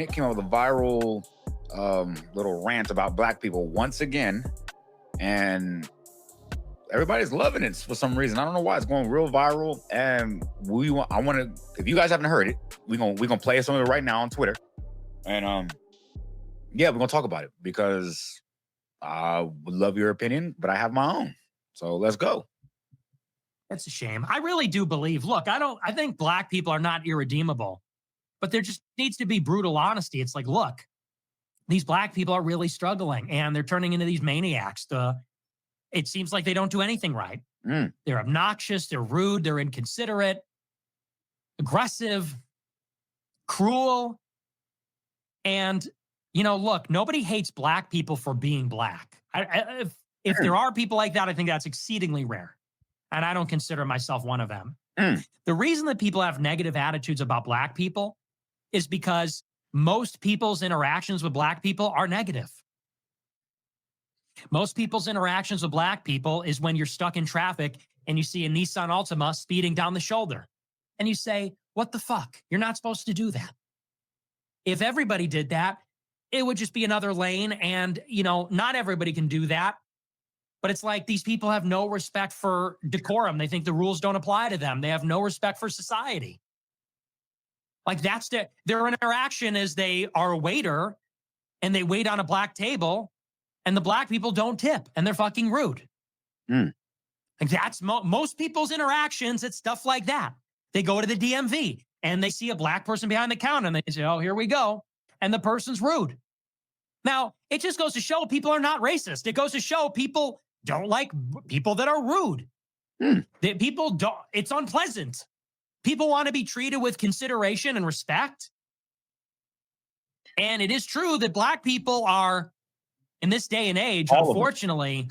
Nick came up with a viral little rant about black people once again, and everybody's loving it for some reason. I don't know why it's going real viral. And I want to. If you guys haven't heard it, we're gonna play some of it right now on Twitter, and yeah, we're gonna talk about it because I would love your opinion, but I have my own. So let's go. It's a shame. I really do believe. Look, I think black people are not irredeemable, but there just needs to be brutal honesty. It's like, look, these black people are really struggling and they're turning into these maniacs. It seems like they don't do anything right. They're obnoxious, they're rude, they're inconsiderate, aggressive, cruel. And, look, nobody hates black people for being black. If there are people like that, I think that's exceedingly rare. And I don't consider myself one of them. The reason that people have negative attitudes about black people is because most people's interactions with black people are negative. Most people's interactions with black people is when you're stuck in traffic and you see a Nissan Altima speeding down the shoulder. And you say, what the fuck? You're not supposed to do that. If everybody did that, it would just be another lane. And, not everybody can do that. But it's like these people have no respect for decorum. They think the rules don't apply to them. They have no respect for society. Like that's their interaction is they are a waiter and they wait on a black table and the black people don't tip and they're fucking rude. Like that's most people's interactions. It's stuff like that. They go to the DMV and they see a black person behind the counter and they say, oh, here we go. And the person's rude. Now, it just goes to show people are not racist. It goes to show people don't like people that are rude. That people don't, it's unpleasant. People want to be treated with consideration and respect. And it is true that black people are, in this day and age, unfortunately,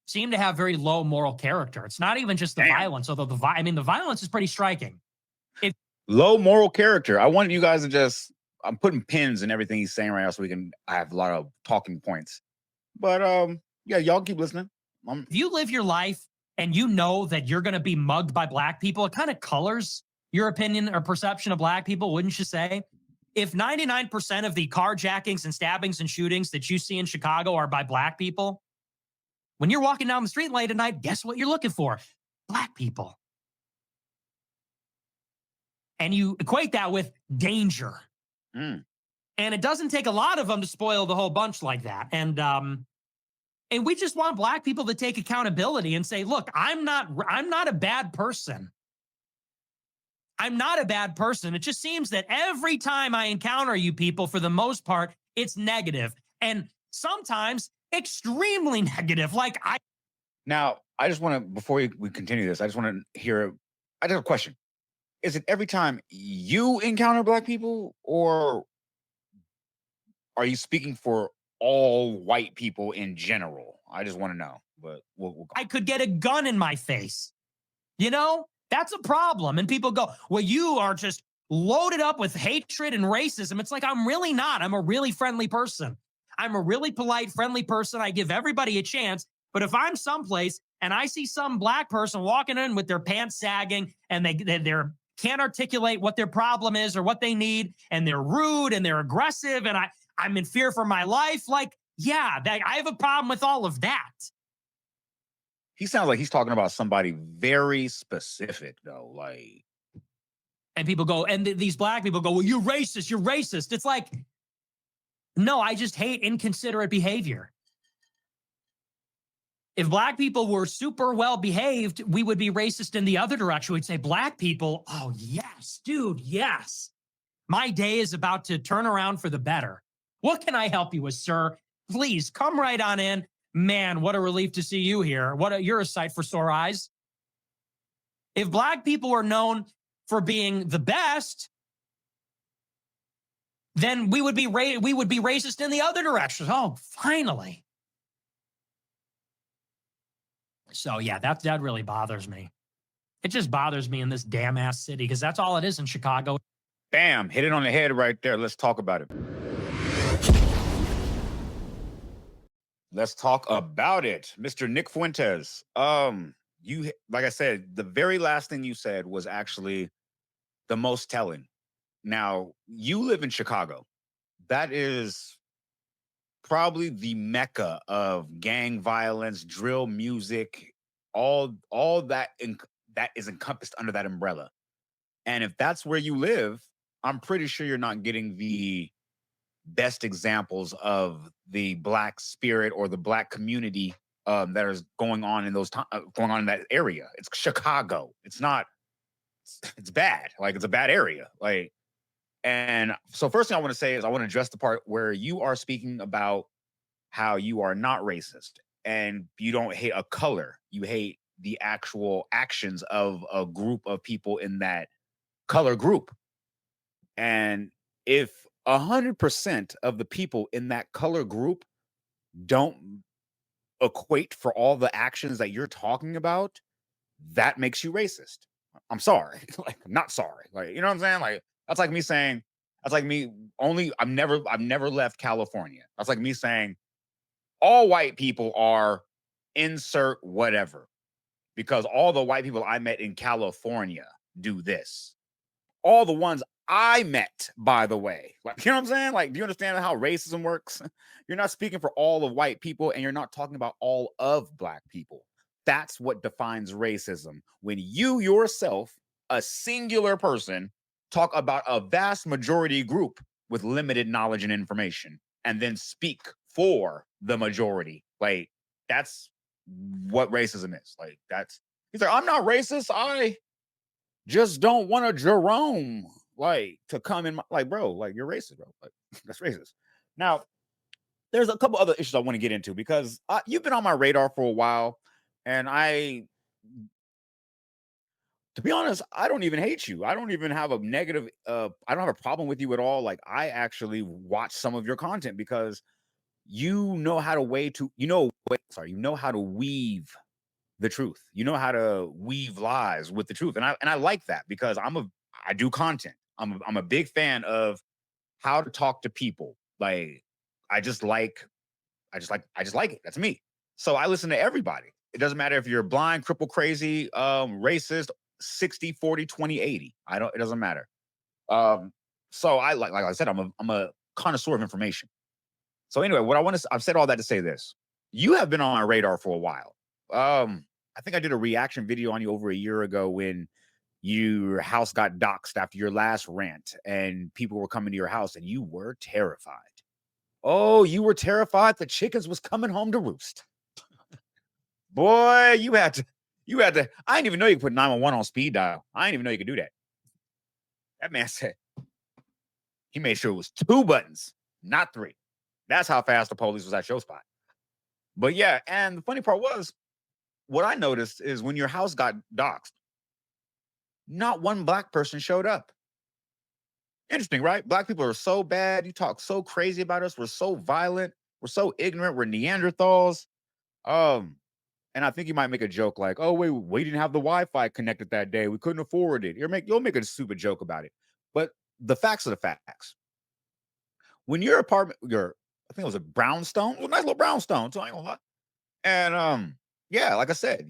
seem to have very low moral character. It's not even just the violence, although the violence is pretty striking. Low moral character. I want you guys to I'm putting pins in everything he's saying right now so I have a lot of talking points. But yeah, y'all keep listening. If you live your life and you know that you're going to be mugged by black people, it kind of colors your opinion or perception of black people, wouldn't you say? If 99% of the carjackings and stabbings and shootings that you see in Chicago are by black people, when you're walking down the street late at night, guess what you're looking for? Black people. And you equate that with danger. And it doesn't take a lot of them to spoil the whole bunch like that. And we just want black people to take accountability and say, look, I'm not a bad person. I'm not a bad person. It just seems that every time I encounter you people, for the most part, it's negative. And sometimes extremely negative. Now, I just want to, before we continue this, I just want to hear, I just have a question. Is it every time you encounter black people, or are you speaking for all white people in general? I just want to know, but we'll go. I could get a gun in my face. That's a problem. And people go, well, you are just loaded up with hatred and racism. It's like, I'm really not. I'm a really friendly person. I'm a really polite, friendly person. I give everybody a chance. But if I'm someplace and I see some black person walking in with their pants sagging and they're can't articulate what their problem is or what they need, and they're rude and they're aggressive, and I'm in fear for my life, I have a problem with all of that. He sounds like he's talking about somebody very specific, though. And people go, and these black people go, well, you're racist, you're racist. It's like, no, I just hate inconsiderate behavior. If black people were super well behaved, we would be racist in the other direction. We'd say, black people, oh, yes, dude, yes. My day is about to turn around for the better. What can I help you with, sir? Please come right on in. Man, what a relief to see you here. You're a sight for sore eyes. If black people were known for being the best, then we would be racist in the other direction. Oh, finally. So yeah, that really bothers me. It just bothers me in this damn ass city because that's all it is in Chicago. Bam, hit it on the head right there. Let's talk about it. Let's talk about it, Mr. Nick Fuentes. You, like I said, the very last thing you said was actually the most telling. Now, you live in Chicago. That is probably the mecca of gang violence, drill music, all that that is encompassed under that umbrella. And if that's where you live, I'm pretty sure you're not getting the best examples of the black spirit or the black community that is going on in going on in that area. It's Chicago. It's not. It's bad. Like it's a bad area. Like, and so first thing I want to say is I want to address the part where you are speaking about how you are not racist and you don't hate a color. You hate the actual actions of a group of people in that color group. And if 100% of the people in that color group don't equate for all the actions that you're talking about, that makes you racist. I'm sorry. Like, I'm not sorry. Like, you know what I'm saying? Like, that's like me saying, that's like me only, I've never left California. That's like me saying, all white people are insert whatever because all the white people I met in California do this. All the ones I met, by the way. Like, you know what I'm saying? Like, do you understand how racism works? You're not speaking for all of white people and you're not talking about all of black people. That's what defines racism. When you yourself, a singular person, talk about a vast majority group with limited knowledge and information and then speak for the majority. Like, that's what racism is. Like, that's, he's like, I'm not racist. I just don't want a Jerome like to come in my, like, bro, like you're racist, bro. Like, that's racist. Now, there's a couple other issues I want to get into because you've been on my radar for a while, and to be honest, I don't even hate you. I don't even have a negative. I don't have a problem with you at all. Like, I actually watch some of your content because you know how to you know how to weave the truth. You know how to weave lies with the truth, and I like that because I do content. I'm a big fan of how to talk to people. Like, I just like I just like it. That's me. So I listen to everybody. It doesn't matter if you're blind, cripple, crazy, racist, 60, 40, 20, 80. I don't, it doesn't matter. Um, so like I said, I'm a connoisseur of information. So anyway, I've said all that to say this. You have been on my radar for a while. I think I did a reaction video on you over a year ago when your house got doxxed after your last rant and people were coming to your house and you were terrified. Oh, you were terrified the chickens was coming home to roost. Boy, you had to, I didn't even know you could put 911 on speed dial. I didn't even know you could do that. That man said he made sure it was 2 buttons, not 3. That's how fast the police was at your spot. But yeah, and the funny part was, what I noticed is when your house got doxxed, not one black person showed up. Interesting, right? Black people are so bad. You talk so crazy about us. We're so violent. We're so ignorant. We're Neanderthals. Um, and I think you might make a joke like, "Oh, wait, we didn't have the Wi-Fi connected that day. We couldn't afford it." You'll make a stupid joke about it. But the facts are the facts. When your apartment, I think it was a brownstone, it was a nice little brownstone, so I ain't gonna lie. And yeah, like I said,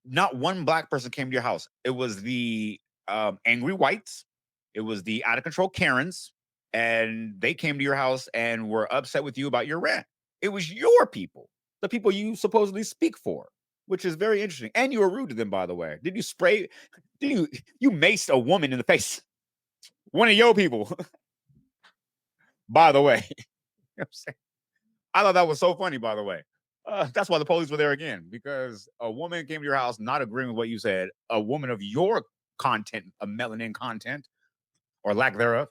not one black person came to your house. It was the angry whites, it was the out of control Karens, and they came to your house and were upset with you about your rent. It was your people, the people you supposedly speak for, which is very interesting. And you were rude to them, by the way. Did you spray? You maced a woman in the face? One of your people, by the way. You know what I'm saying? I thought that was so funny, by the way. That's why the police were there again, because a woman came to your house not agreeing with what you said, a woman of your content, a melanin content or lack thereof.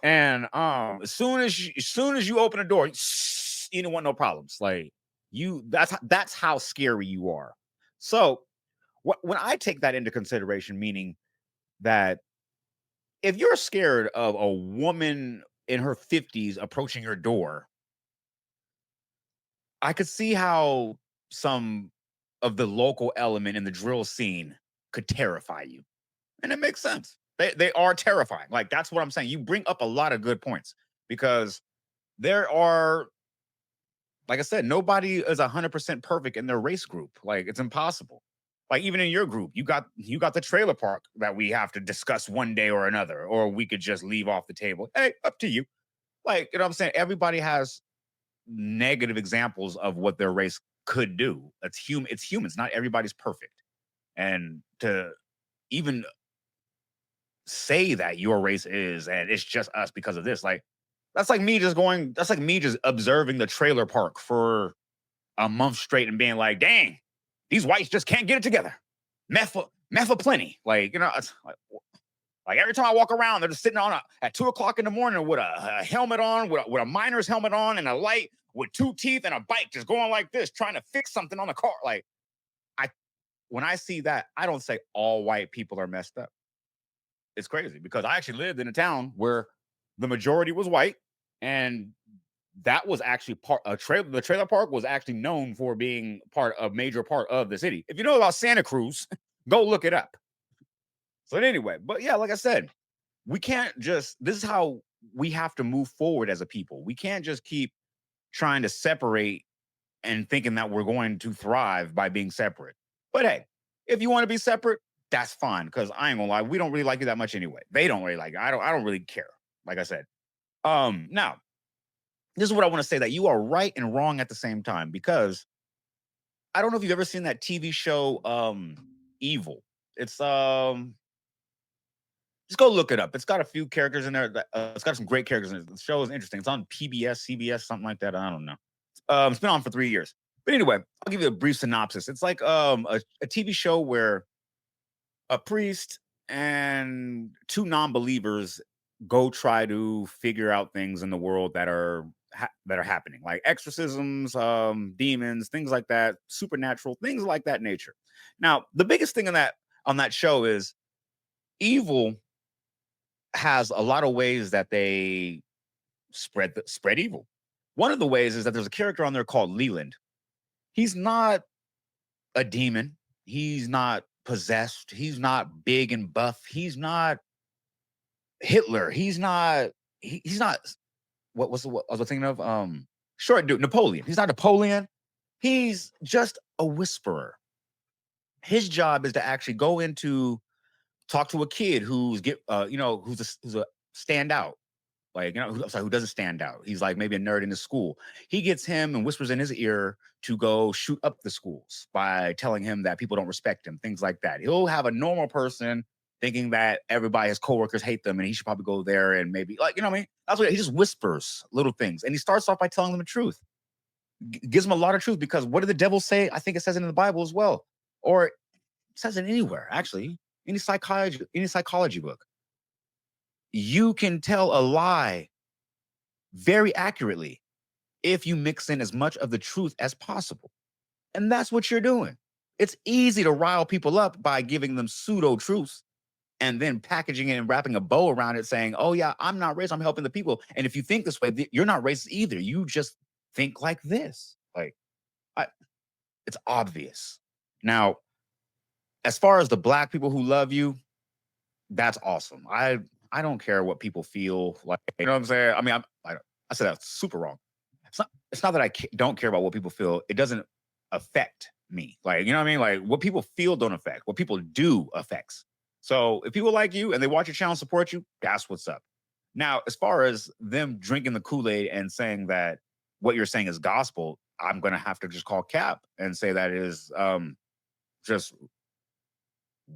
And as soon as you open the door, you don't want no problems. Like, that's how scary you are. So when I take that into consideration, meaning that if you're scared of a woman in her 50s approaching your door, I could see how some of the local element in the drill scene could terrify you. And it makes sense. They are terrifying. Like, that's what I'm saying. You bring up a lot of good points because there are, like I said, nobody is 100% perfect in their race group. Like, it's impossible. Like even in your group, you got the trailer park that we have to discuss one day or another, or we could just leave off the table. Hey, up to you. Like, you know what I'm saying? Everybody has negative examples of what their race could do. It's humans. Not everybody's perfect. And to even say that your race is and it's just us because of this, like that's like me just observing the trailer park for a month straight and being like, dang, these whites just can't get it together. Methilplenty. Like, you know, it's like every time I walk around, they're just sitting on at 2 o'clock in the morning with a helmet on, with a miner's helmet on, and a light with two teeth and a bike just going like this, trying to fix something on the car. Like, I when I see that, I don't say all white people are messed up. It's crazy because I actually lived in a town where the majority was white, and that was actually the trailer park was actually known for being a major part of the city. If you know about Santa Cruz, go look it up. So anyway, but yeah, like I said, we can't just this is how we have to move forward as a people. We can't just keep trying to separate and thinking that we're going to thrive by being separate. But hey, if you want to be separate, that's fine. Because I ain't gonna lie, we don't really like you that much anyway. They don't really like you. I don't really care. Like I said. Now this is what I want to say, that you are right and wrong at the same time, because I don't know if you've ever seen that TV show Evil. It's just go look it up. It's got a few characters in there. It's got some great characters in it. The show is interesting. It's on PBS, CBS, something like that. I don't know. It's been on for 3 years. But anyway, I'll give you a brief synopsis. It's like a TV show where a priest and two non-believers go try to figure out things in the world that are happening, like exorcisms, demons, things like that, supernatural things like that nature. Now, the biggest thing on that show is evil has a lot of ways that they spread evil. One of the ways is that there's a character on there called Leland. He's not a demon. He's not possessed. He's not big and buff. He's not Hitler. He's not what I was thinking of? Short dude, Napoleon. He's not Napoleon. He's just a whisperer. His job is to actually go into talk to a kid who's a standout. Like, who doesn't stand out. He's like maybe a nerd in his school. He gets him and whispers in his ear to go shoot up the schools by telling him that people don't respect him, things like that. He'll have a normal person thinking that everybody, his coworkers hate them, and he should probably go there and maybe, like, you know what I mean? That's what he just whispers little things. And he starts off by telling them the truth. Gives them a lot of truth, because what did the devil say? I think it says it in the Bible as well. Or it says it anywhere, actually. Any psychology book. You can tell a lie very accurately if you mix in as much of the truth as possible. And that's what you're doing. It's easy to rile people up by giving them pseudo truths and then packaging it and wrapping a bow around it saying, oh, yeah, I'm not racist. I'm helping the people. And if you think this way, you're not racist either. You just think like this. Like, it's obvious. Now, as far as the black people who love you, that's awesome. I don't care what people feel like. You know what I'm saying? I mean, I said that's super wrong. It's not that I don't care about what people feel. It doesn't affect me. Like, you know what I mean? Like, what people feel don't affect. What people do affects. So if people like you and they watch your channel and support you, that's what's up. Now, as far as them drinking the Kool-Aid and saying that what you're saying is gospel, I'm gonna have to just call cap and say that is just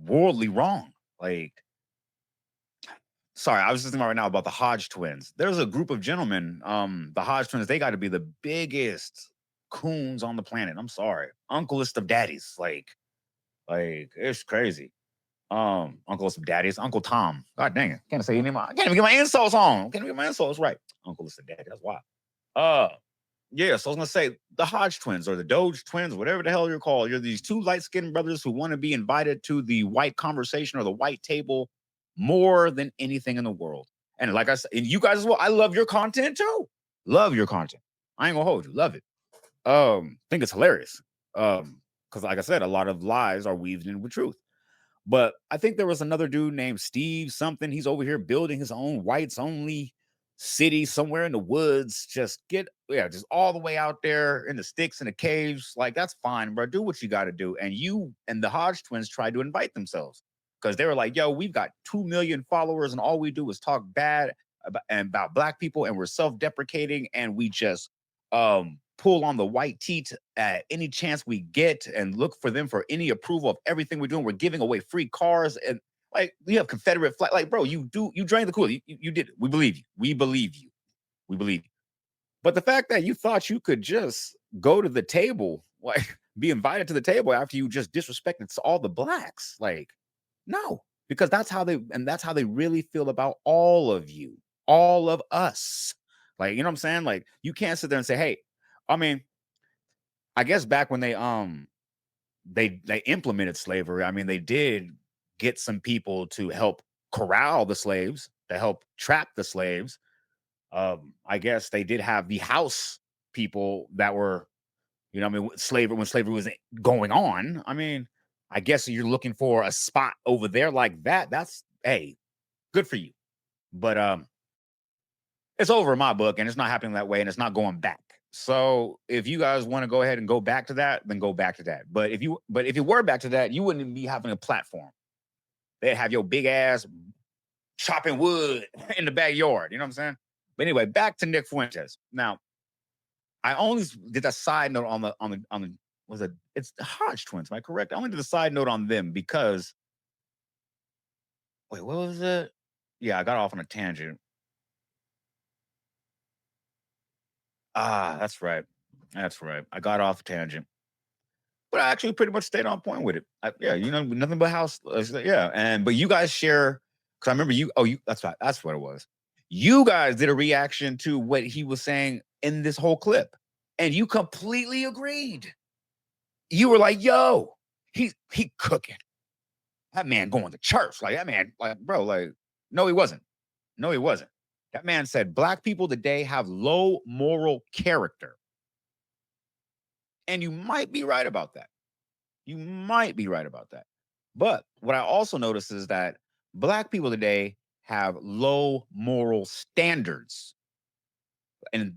worldly wrong. Like, sorry, I was just thinking right now about the Hodge twins. There's a group of gentlemen, the Hodge twins, they got to be the biggest coons on the planet. I'm sorry. Uncleest of daddies. Like it's crazy. Uncleest of daddies, Uncle Tom. God dang it. Can't say your name. I can't even get my insults on. Can't even get my insults right. Uncleest of daddy. That's wild. Yeah, so I was gonna say the Hodge twins or the Doge twins, whatever the hell you're called. You're these two light-skinned brothers who want to be invited to the white conversation or the white table more than anything in the world. And like I said, and you guys as well, I love your content too. Love your content. I ain't gonna hold you. Love it. Think it's hilarious. Because like I said, a lot of lies are weaved in with truth. But I think there was another dude named Steve something. He's over here building his own whites only city somewhere in the woods. Just just all the way out there in the sticks and the caves. Like, that's fine, bro. Do what you got to do. And you and the Hodge twins tried to invite themselves because they were like, yo, we've got 2 million followers and all we do is talk bad about black people, and we're self-deprecating, and we just pull on the white teat at any chance we get and look for them for any approval of everything we're doing. We're giving away free cars, and like, you have Confederate flag. Like, bro, you drank the Kool. You did it. We believe you. We believe you. We believe you. But the fact that you thought you could just go to the table, like, be invited to the table after you just disrespected all the blacks, like, no, because that's how they really feel about all of you, all of us. Like, you know what I'm saying? Like, you can't sit there and say, hey, I mean, I guess back when they implemented slavery, I mean, they did get some people to help corral the slaves, to help trap the slaves. I guess they did have the house people that were, I mean, when slavery was going on. I mean, I guess you're looking for a spot over there like that. That's, hey, good for you. But it's over in my book, and it's not happening that way, and it's not going back. So if you guys want to go ahead and go back to that, then go back to that. But if you were back to that, you wouldn't be having a platform. They'd have your big ass chopping wood in the backyard. You know what I'm saying? But anyway, back to Nick Fuentes. Now, I only did a side note on the it's the Hodge twins, am I correct? I only did a side note on them because, wait, what was it? Yeah, I got off on a tangent. Ah, that's right. That's right. I got off a tangent. But I actually pretty much stayed on point with it. Yeah, nothing but house. Yeah, but you guys share, because I remember you. Oh, that's right. That's what it was. You guys did a reaction to what he was saying in this whole clip, and you completely agreed. You were like, "Yo, he cooking. That man going to church. Like, that man, like, bro, like, no, he wasn't. No, he wasn't. That man said black people today have low moral character, and you might be right about that. You might be right about that. But what I also noticed is that black people today have low moral standards. And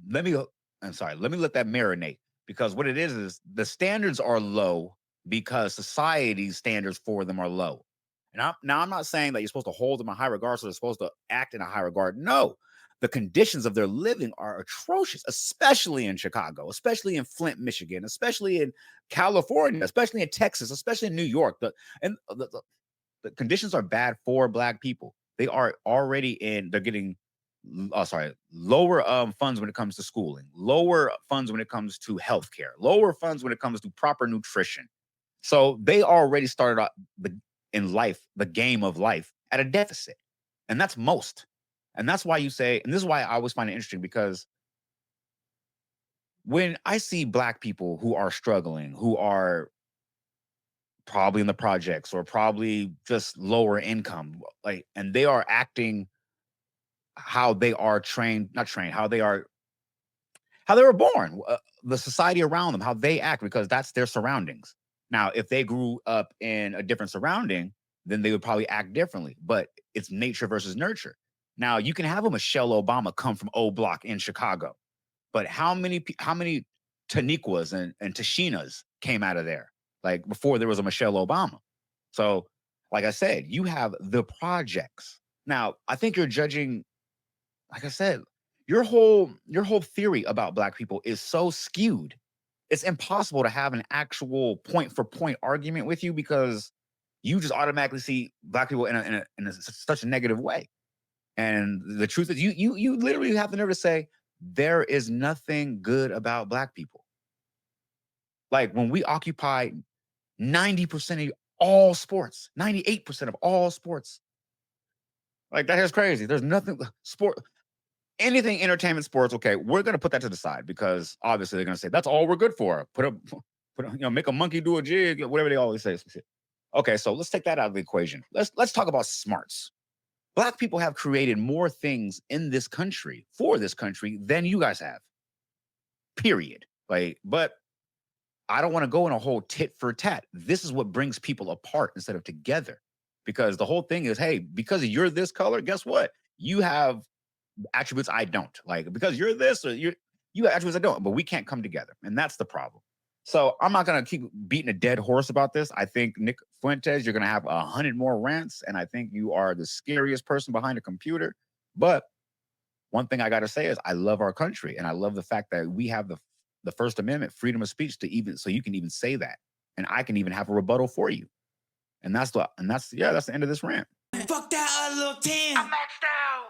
I'm sorry, let me let that marinate, because what it is the standards are low because society's standards for them are low. And I'm not saying that you're supposed to hold them in high regard, so they're supposed to act in a high regard. No, the conditions of their living are atrocious, especially in Chicago, especially in Flint, Michigan, especially in California, especially in Texas, especially in New York. The conditions are bad for black people. They are already they're getting lower funds when it comes to schooling, lower funds when it comes to healthcare, lower funds when it comes to proper nutrition. So they already started out the game of life at a deficit. And that's most. And that's why you say, and this is why I always find it interesting, because when I see black people who are struggling, who are probably in the projects or probably just lower income, like, and they are acting how they are trained, not trained, how they were born, the society around them, how they act, because that's their surroundings. Now, if they grew up in a different surrounding, then they would probably act differently. But it's nature versus nurture. Now, you can have a Michelle Obama come from O Block in Chicago, but how many Taniquas and Tashinas came out of there, like, before there was a Michelle Obama? So, like I said, you have the projects. Now, I think you're judging, like I said, your whole theory about black people is so skewed. It's impossible to have an actual point for point argument with you, because you just automatically see black people such a negative way. And the truth is, you literally have the nerve to say there is nothing good about black people. Like, when we occupy 90% of all sports, 98% of all sports, like, that is crazy. There's nothing sport anything entertainment, sports. Okay, we're gonna put that to the side, because obviously they're gonna say that's all we're good for. Make a monkey do a jig, whatever they always say. Okay, so let's take that out of the equation. Let's talk about smarts. Black people have created more things in this country, for this country, than you guys have. Period. Like, but I don't want to go in a whole tit for tat. This is what brings people apart instead of together. Because the whole thing is, hey, because you're this color, guess what? You have attributes I don't. Like, because you're this or you have attributes I don't, but we can't come together. And that's the problem. So I'm not gonna keep beating a dead horse about this. I think Nick Fuentes, you're gonna have 100 more rants, and I think you are the scariest person behind a computer. But one thing I gotta say is I love our country, and I love the fact that we have the First Amendment, freedom of speech, to even so you can even say that, and I can even have a rebuttal for you. And that's the end of this rant. Fuck that, I looked in. I'm maxed out.